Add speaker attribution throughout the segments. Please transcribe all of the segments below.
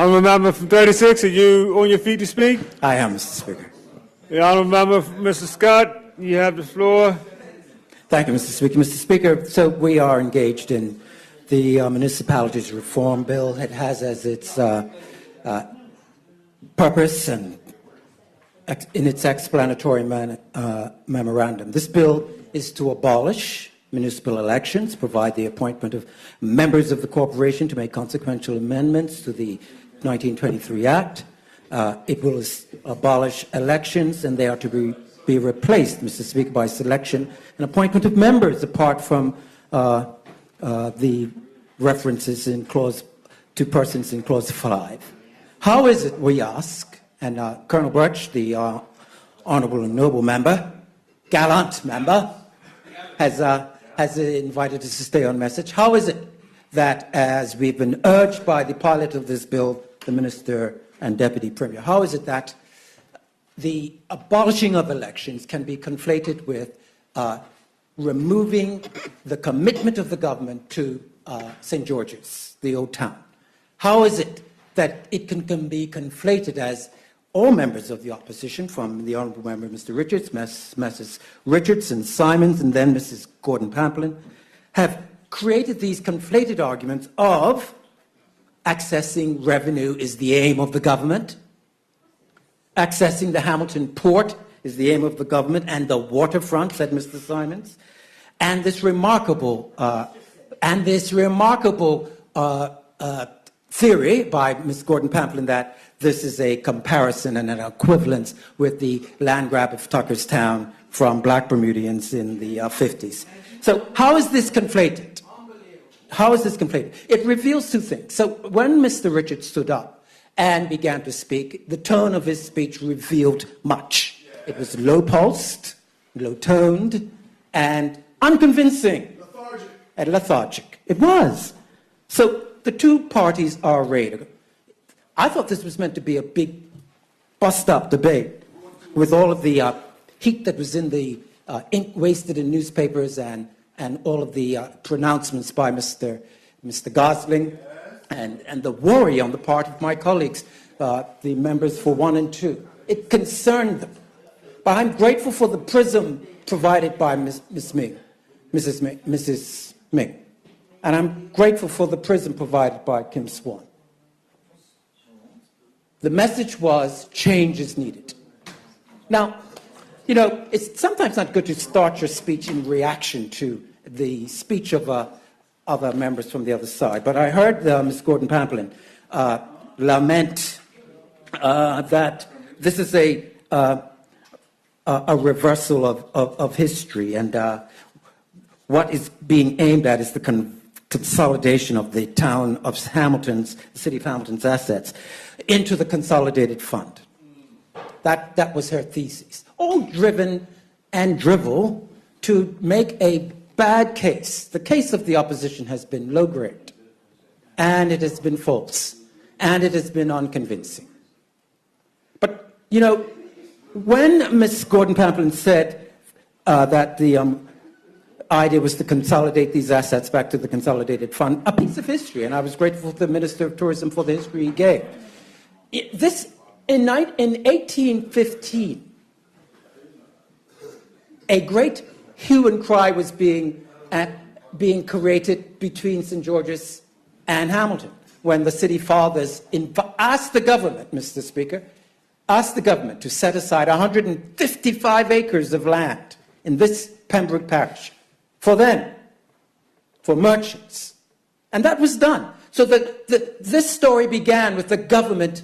Speaker 1: Honourable member from 36, are you on your feet to speak?
Speaker 2: I am, Mr. Speaker.
Speaker 1: The honourable member, Mr. Scott, you have the floor.
Speaker 2: Thank you, Mr. Speaker. Mr. Speaker, so we are engaged in the Municipalities Reform Bill. It has as its purpose and in its explanatory memorandum. This bill is to abolish municipal elections, provide the appointment of members of the corporation to make consequential amendments to the 1923 Act. It will abolish elections, and they are to be replaced, Mr. Speaker, by selection and appointment of members, apart from the references in to persons in Clause 5. How is it, we ask, and Colonel Birch, the honourable and noble member, gallant member, has invited us to stay on message. How is it that, as we've been urged by the pilot of this bill, the Minister and Deputy Premier, how is it that the abolishing of elections can be conflated with removing the commitment of the government to St. George's, the old town? How is it that it can be conflated as all members of the opposition, from the Honourable Member Mr. Richards, Mrs. Richards and Simons, and then Mrs. Gordon-Pamplin, have created these conflated arguments of accessing revenue is the aim of the government, accessing the Hamilton port is the aim of the government, and the waterfront, said Mr. Simons, and this remarkable theory by Ms. Gordon-Pamplin that this is a comparison and an equivalence with the land grab of Tuckerstown from black Bermudians in the 50s. So how is this conflated? How is this conflated? It reveals two things. So when Mr. Richards stood up and began to speak, the tone of his speech revealed much. It was low-pulsed, low-toned, and unconvincing. Lethargic. It was. So the two parties are arrayed. I thought this was meant to be a big bust-up debate with all of the heat that was in the ink wasted in newspapers and all of the pronouncements by Mr. Gosling and the worry on the part of my colleagues, the members for 1 and 2. It concerned them. But I'm grateful for the prism provided by Mrs. Ming. And I'm grateful for the prism provided by Kim Swan. The message was change is needed. Now, you know, it's sometimes not good to start your speech in reaction to the speech of other members from the other side. But I heard Ms. Gordon-Pamplin lament that this is a reversal of history, and what is being aimed at is the consolidation of the town of Hamilton's, the city of Hamilton's assets into the consolidated fund. That was her thesis. All driven and drivel to make a bad case. The case of the opposition has been low grade, and it has been false, and it has been unconvincing. But, you know, when Ms. Gordon-Pamplin said that the idea was to consolidate these assets back to the consolidated fund, a piece of history, and I was grateful to the Minister of Tourism for the history he gave. In 1815, a great hue and cry was being created between St. George's and Hamilton when the city fathers asked the government, Mr. Speaker, asked the government to set aside 155 acres of land in this Pembroke parish for them, for merchants. And that was done. So this story began with the government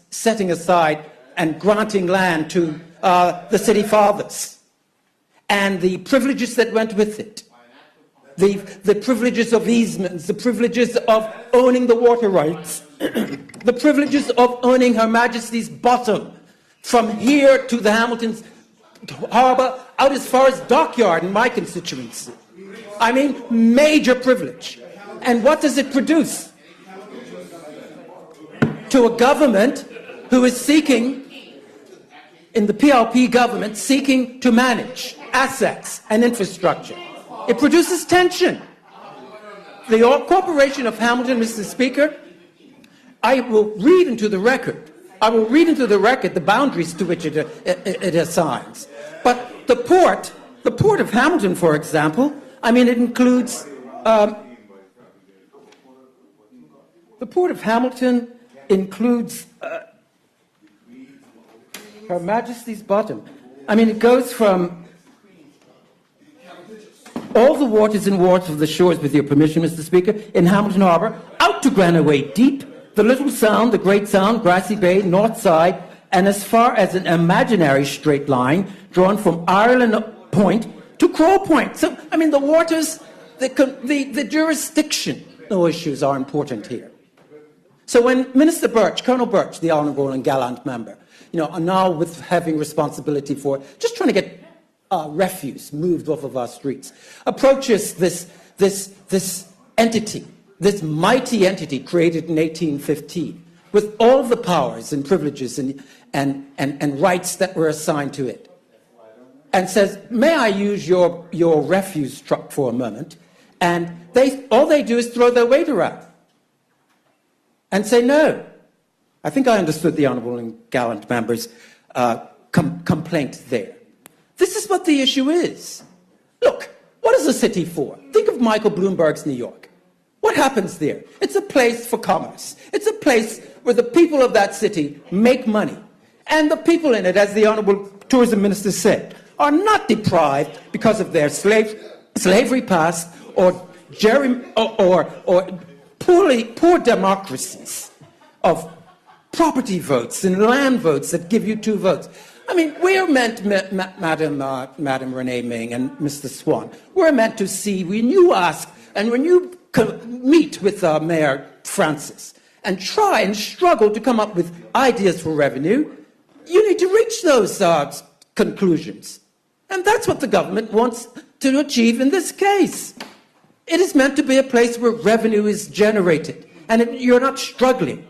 Speaker 2: setting aside and granting land to the city fathers, and the privileges that went with it. The privileges of easements, the privileges of owning the water rights, the privileges of owning Her Majesty's bottom from here to the Hamilton's harbour, out as far as Dockyard in my constituency. I mean, major privilege. And what does it produce? To a government who is seeking, in the PLP government, seeking to manage assets and infrastructure. It produces tension. The Corporation of Hamilton, Mr. Speaker, I will read into the record. I will read into the record the boundaries to which it assigns. But the port of Hamilton, for example, I mean, it includes the port of Hamilton includes Her Majesty's Bottom. I mean, it goes from all the waters and wards of the shores, with your permission, Mr. Speaker, in Hamilton Harbour, out to Granaway Deep, the Little Sound, the Great Sound, Grassy Bay, North Side, and as far as an imaginary straight line drawn from Ireland Point to Crow Point. So, I mean, the waters, the jurisdictional issues are important here. So when Minister Birch, Colonel Birch, the honourable and gallant member, are now with having responsibility for just trying to get refuse moved off of our streets, approaches this entity, this mighty entity created in 1815, with all the powers and privileges and rights that were assigned to it, and says, may I use your refuse truck for a moment? And all they do is throw their weight around and say no. I think I understood the honourable and gallant member's complaint there. This is what the issue is. Look, what is a city for? Think of Michael Bloomberg's New York. What happens there? It's a place for commerce. It's a place where the people of that city make money. And the people in it, as the Honourable Tourism Minister said, are not deprived because of their slavery past or poor democracies of property votes and land votes that give you 2 votes. I mean, we're meant, Madam Renee Ming and Mr. Swan, we're meant to see, when you ask, and when you meet with Mayor Francis, and try and struggle to come up with ideas for revenue, you need to reach those conclusions. And that's what the government wants to achieve in this case. It is meant to be a place where revenue is generated, and you're not struggling.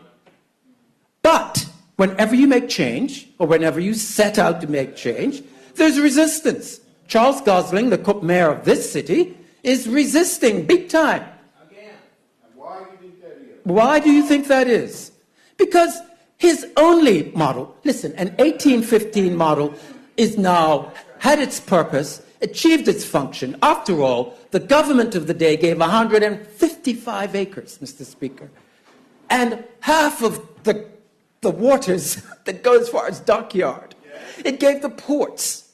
Speaker 2: But whenever you make change, or whenever you set out to make change, there's resistance. Charles Gosling, the mayor of this city, is resisting big time.
Speaker 3: Again. And why do you think that is?
Speaker 2: Why do you think that is? Because his only model, listen, an 1815 model is now had its purpose, achieved its function. After all, the government of the day gave 155 acres, Mr. Speaker, and half of the waters that go as far as Dockyard. It gave the ports.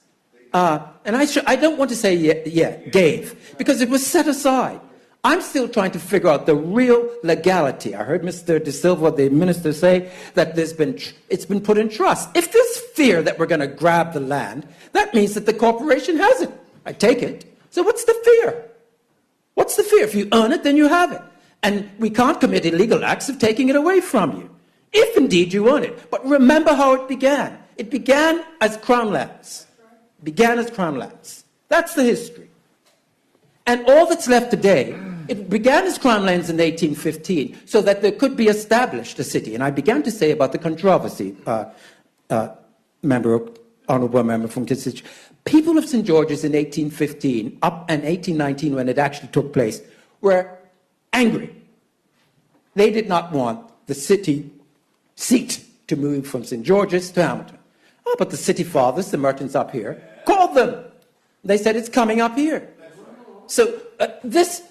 Speaker 2: And I don't want to say gave, because it was set aside. I'm still trying to figure out the real legality. I heard Mr. De Silva, the minister, say that it's been put in trust. If there's fear that we're going to grab the land, that means that the corporation has it. I take it. So what's the fear? What's the fear? If you own it, then you have it. And we can't commit illegal acts of taking it away from you, if indeed you own it. But remember how it began. It began as crown lands. That's the history. And all that's left today, it began as crown lands in 1815, so that there could be established a city. And I began to say about the controversy, honourable member from Kisich. People of St. George's in 1815, up and 1819 when it actually took place, were angry. They did not want the city seat to move from St. George's to Hamilton. Oh, but the city fathers, the merchants up here, called them. They said it's coming up here. So this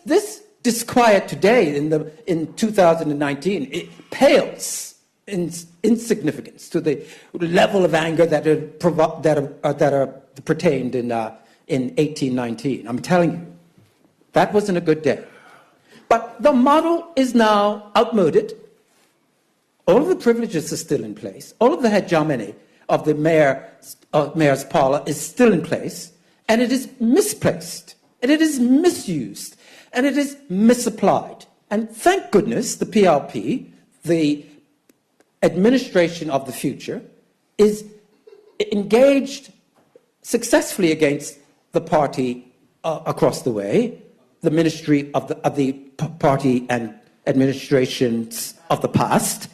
Speaker 2: disquiet today in 2019, it pales in insignificance to the level of anger that are pertained in 1819. I'm telling you, that wasn't a good day. But the model is now outmoded. All of the privileges are still in place. All of the hegemony of the mayor's parlour is still in place, and it is misplaced, and it is misused, and it is misapplied. And thank goodness the PLP, the administration of the future, is engaged successfully against the party across the way, the ministry of the party and administrations of the past.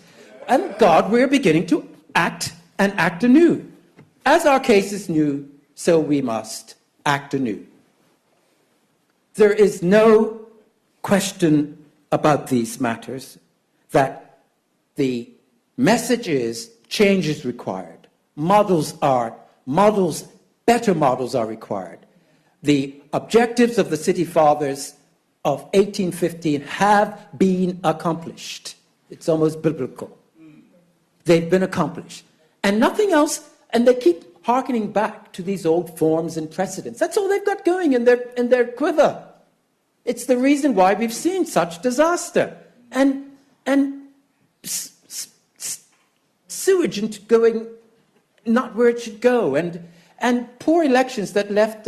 Speaker 2: And God, we're beginning to act and act anew. As our case is new, so we must act anew. There is no question about these matters that The message is change is required. Better models are required. The objectives of the City Fathers of 1815 have been accomplished. It's almost biblical. They've been accomplished. And nothing else, and they keep hearkening back to these old forms and precedents. That's all they've got going in their quiver. It's the reason why we've seen such disaster. And sewage into going not where it should go, and poor elections that left.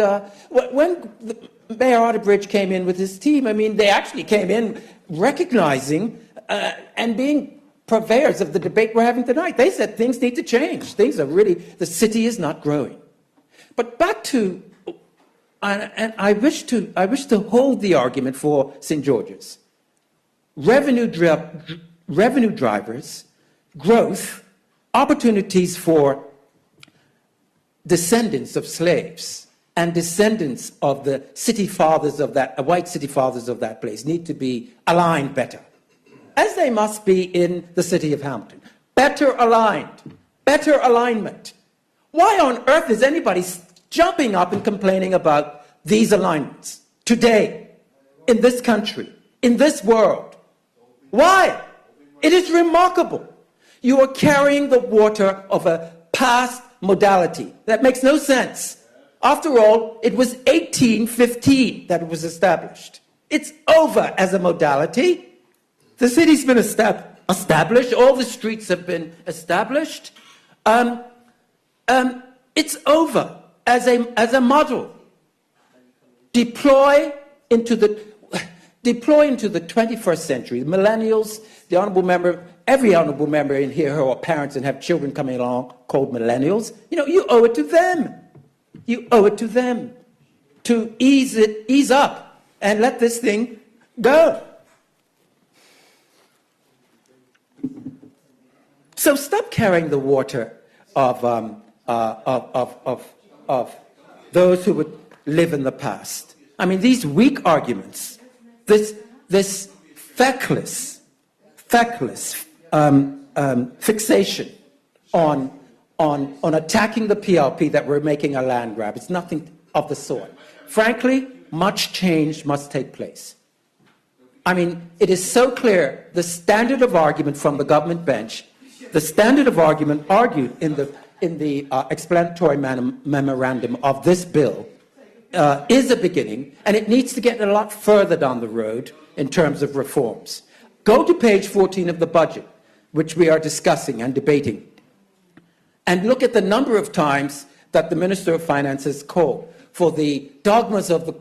Speaker 2: When Mayor Otterbridge came in with his team, I mean, they actually came in recognizing and being purveyors of the debate we're having tonight. They said things need to change. Things are really, the city is not growing. But back to, and I wish to hold the argument for St. George's. Revenue drivers, growth, opportunities for descendants of slaves and descendants of the city fathers of that, white city fathers of that place need to be aligned better, as they must be in the city of Hamilton. Better aligned, better alignment. Why on earth is anybody jumping up and complaining about these alignments today, in this country, in this world? Why? It is remarkable. You are carrying the water of a past modality. That makes no sense. After all, it was 1815 that it was established. It's over as a modality. The city's been established. All the streets have been established. It's over as a model. Deploy into the 21st century. The millennials, the honourable member, every honourable member in here who are parents and have children coming along called millennials, you owe it to them. You owe it to them to ease up and let this thing go. So stop carrying the water of those who would live in the past. I mean, these weak arguments, this feckless fixation on attacking the PLP that we're making a land grab. It's nothing of the sort. Frankly, much change must take place. I mean, it is so clear the standard of argument from the government bench, the standard of argument argued in the explanatory memorandum of this bill is a beginning, and it needs to get a lot further down the road in terms of reforms. Go to page 14 of the budget, which we are discussing and debating, and look at the number of times that the Minister of Finance has called for the dogmas of the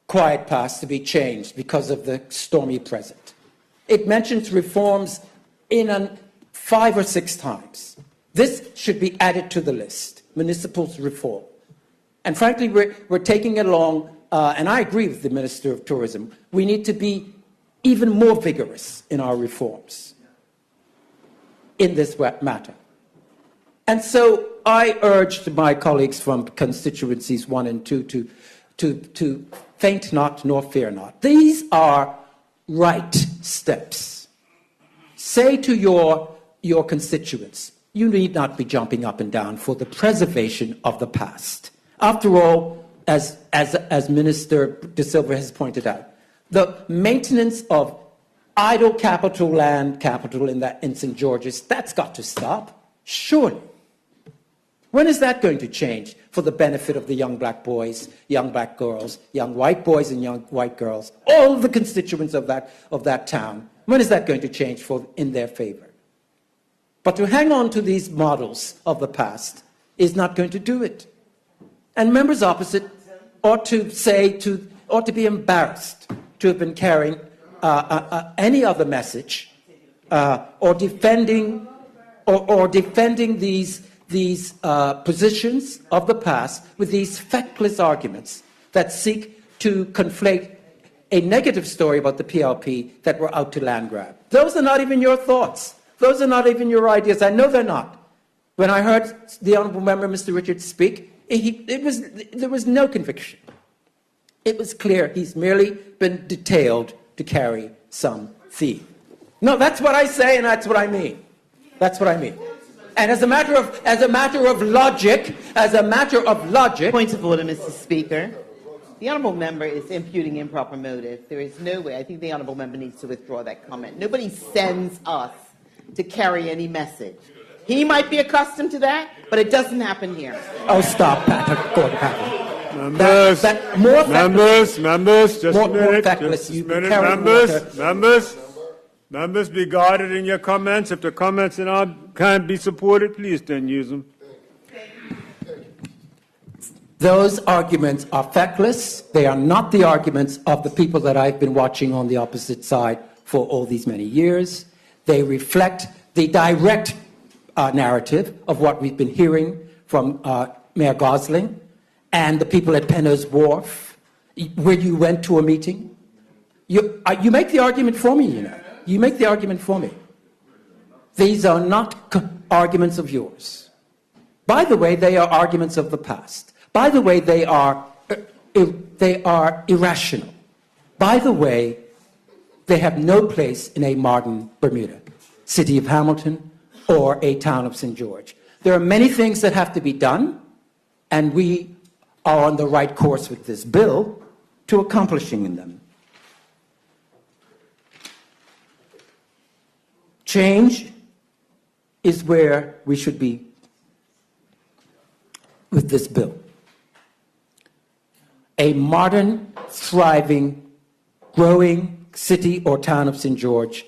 Speaker 2: quiet past to be changed because of the stormy present. It mentions reforms in 5 or 6 times. This should be added to the list, municipal reform. And frankly, we're taking it along, and I agree with the Minister of Tourism. We need to be even more vigorous in our reforms in this matter. And so I urged my colleagues from constituencies 1 and 2 to faint not nor fear not. These are right steps. Say to your constituents, you need not be jumping up and down for the preservation of the past. After all, as Minister De Silva has pointed out, the maintenance of idle land capital in St. George's, that's got to stop, surely. When is that going to change for the benefit of the young black boys, young black girls, young white boys and young white girls, all the constituents of that town? When is that going to change in their favor? But to hang on to these models of the past is not going to do it. And members opposite ought to be embarrassed to have been carrying any other message or defending these positions of the past with these feckless arguments that seek to conflate a negative story about the PLP that we're out to land grab. Those are not even your thoughts. Those are not even your ideas. I know they're not. When I heard the Honourable Member, Mr. Richards, speak, there was no conviction. It was clear he's merely been detailed to carry some theme. No, that's what I say and that's what I mean. That's what I mean. And as a matter of logic,
Speaker 4: Point of order, Mr. Speaker. The honourable member is imputing improper motive. There is no way. I think the honourable member needs to withdraw that comment. Nobody sends us to carry any message. He might be accustomed to that, but it doesn't happen here.
Speaker 2: oh, stop, Gordon Paplin.
Speaker 1: Members,
Speaker 2: More
Speaker 1: members, just
Speaker 2: more
Speaker 1: a minute,
Speaker 2: feckless.
Speaker 1: just a
Speaker 2: You
Speaker 1: minute,
Speaker 2: carry
Speaker 1: members, members, be guarded in your comments. If the comments can't be supported, please don't use them.
Speaker 2: Those arguments are feckless. They are not the arguments of the people that I've been watching on the opposite side for all these many years. They reflect the direct narrative of what we've been hearing from Mayor Gosling and the people at Penner's Wharf, where you went to a meeting. You make the argument for me, you know. You make the argument for me. These are not arguments of yours. By the way, they are arguments of the past. By the way, they are irrational. By the way, they have no place in a modern Bermuda, city of Hamilton, or a town of St. George. There are many things that have to be done, and we are on the right course with this bill to accomplishing them. Change is where we should be with this bill. A modern, thriving, growing city or town of St. George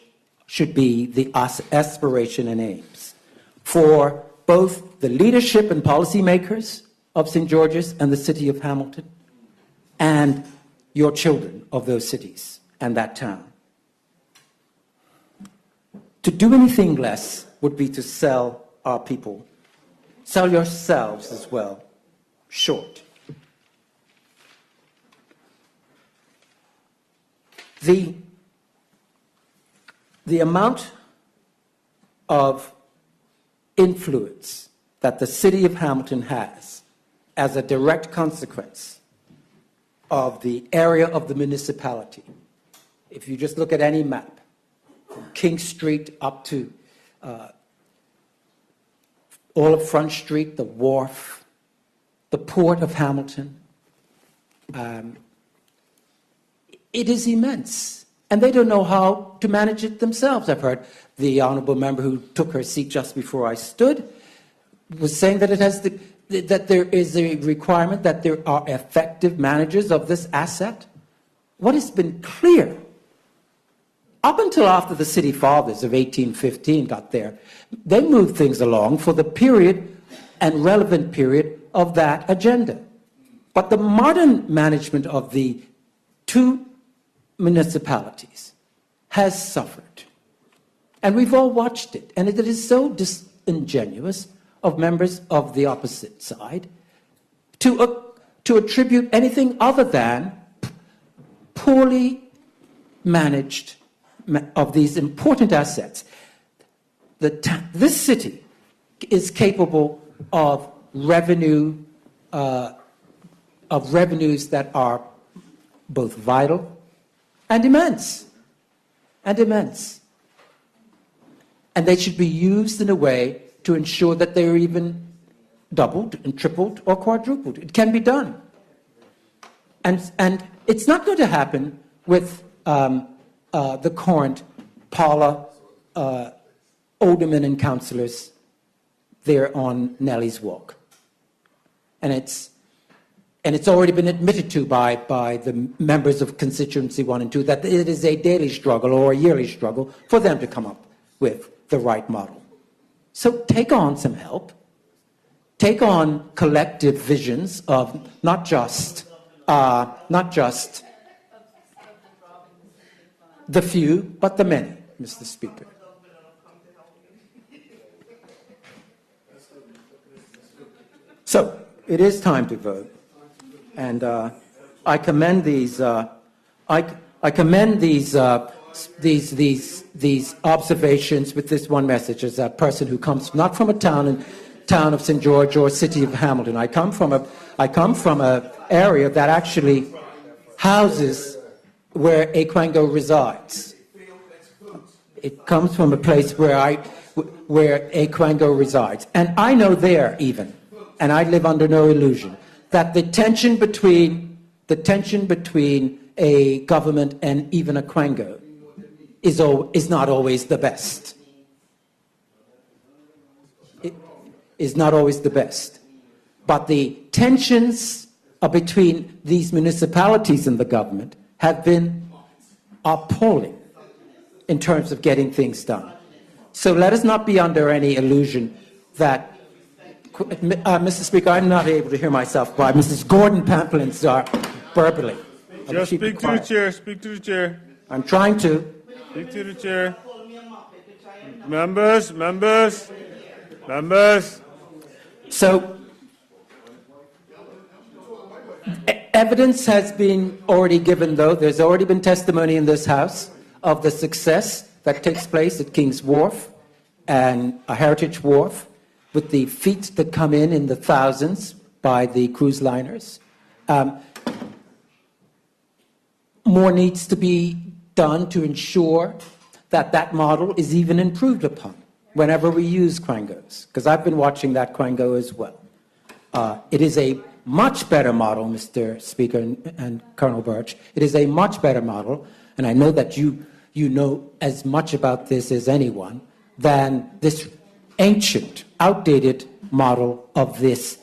Speaker 2: should be the aspiration and aims for both the leadership and policymakers of St. George's and the city of Hamilton and your children of those cities and that town. To do anything less would be to sell our people, sell yourselves as well, short. The amount of influence that the city of Hamilton has as a direct consequence of the area of the municipality, if you just look at any map, from King Street up to all of Front Street, the wharf, the port of Hamilton, it is immense. And they don't know how to manage it themselves. I've heard the honourable member who took her seat just before I stood was saying that that there is a requirement that there are effective managers of this asset. What has been clear up until after the city fathers of 1815 got there, they moved things along for the period and relevant period of that agenda. But the modern management of the two municipalities has suffered. And we've all watched it. And it is so disingenuous of members of the opposite side to attribute anything other than poorly managed of these important assets. This city is capable of revenues that are both vital and immense. And they should be used in a way to ensure that they're even doubled and tripled or quadrupled. It can be done. And it's not going to happen with the current Paula aldermen and councillors there on Nellie's Walk. And it's already been admitted to by the members of constituency 1 and 2 that it is a daily struggle or a yearly struggle for them to come up with the right model. So take on some help. Take on collective visions of not just the few, but the many, Mr. Speaker. So it is time to vote. And I commend these observations with this one message as a person who comes not from a town of St. George or city of Hamilton. I come from a area that actually houses where Ekwango resides. It comes from a place where where a Quango resides. And I know there even, and I live under no illusion, that the tension between a government and even a Quango is not always the best. It is not always the best. But the tensions between these municipalities and the government have been appalling in terms of getting things done. So let us not be under any illusion that, Mr. Speaker, I'm not able to hear myself by Mrs. Gordon Pamplin's burbling.
Speaker 1: Just speak to the chair. Speak to the chair.
Speaker 2: I'm trying to.
Speaker 1: Speak to the chair. Members.
Speaker 2: So, evidence has been already given, though. There's already been testimony in this House of the success that takes place at King's Wharf and a Heritage Wharf, with the fleets that come in the thousands by the cruise liners. More needs to be done to ensure that that model is even improved upon whenever we use Quangos, because I've been watching that Quango as well. It is a much better model, Mr. Speaker and Colonel Birch. It is a much better model, and I know that you know as much about this as anyone, than this ancient, outdated model of this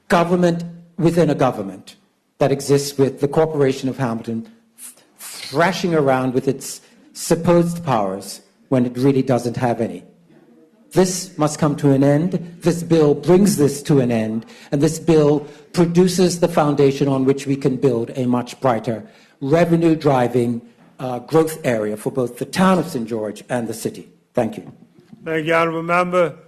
Speaker 2: government within a government that exists with the Corporation of Hamilton thrashing around with its supposed powers when it really doesn't have any. This must come to an end. This bill brings this to an end, and this bill produces the foundation on which we can build a much brighter revenue-driving growth area for both the town of St. George and the city. Thank you.
Speaker 1: Thank you, honourable member.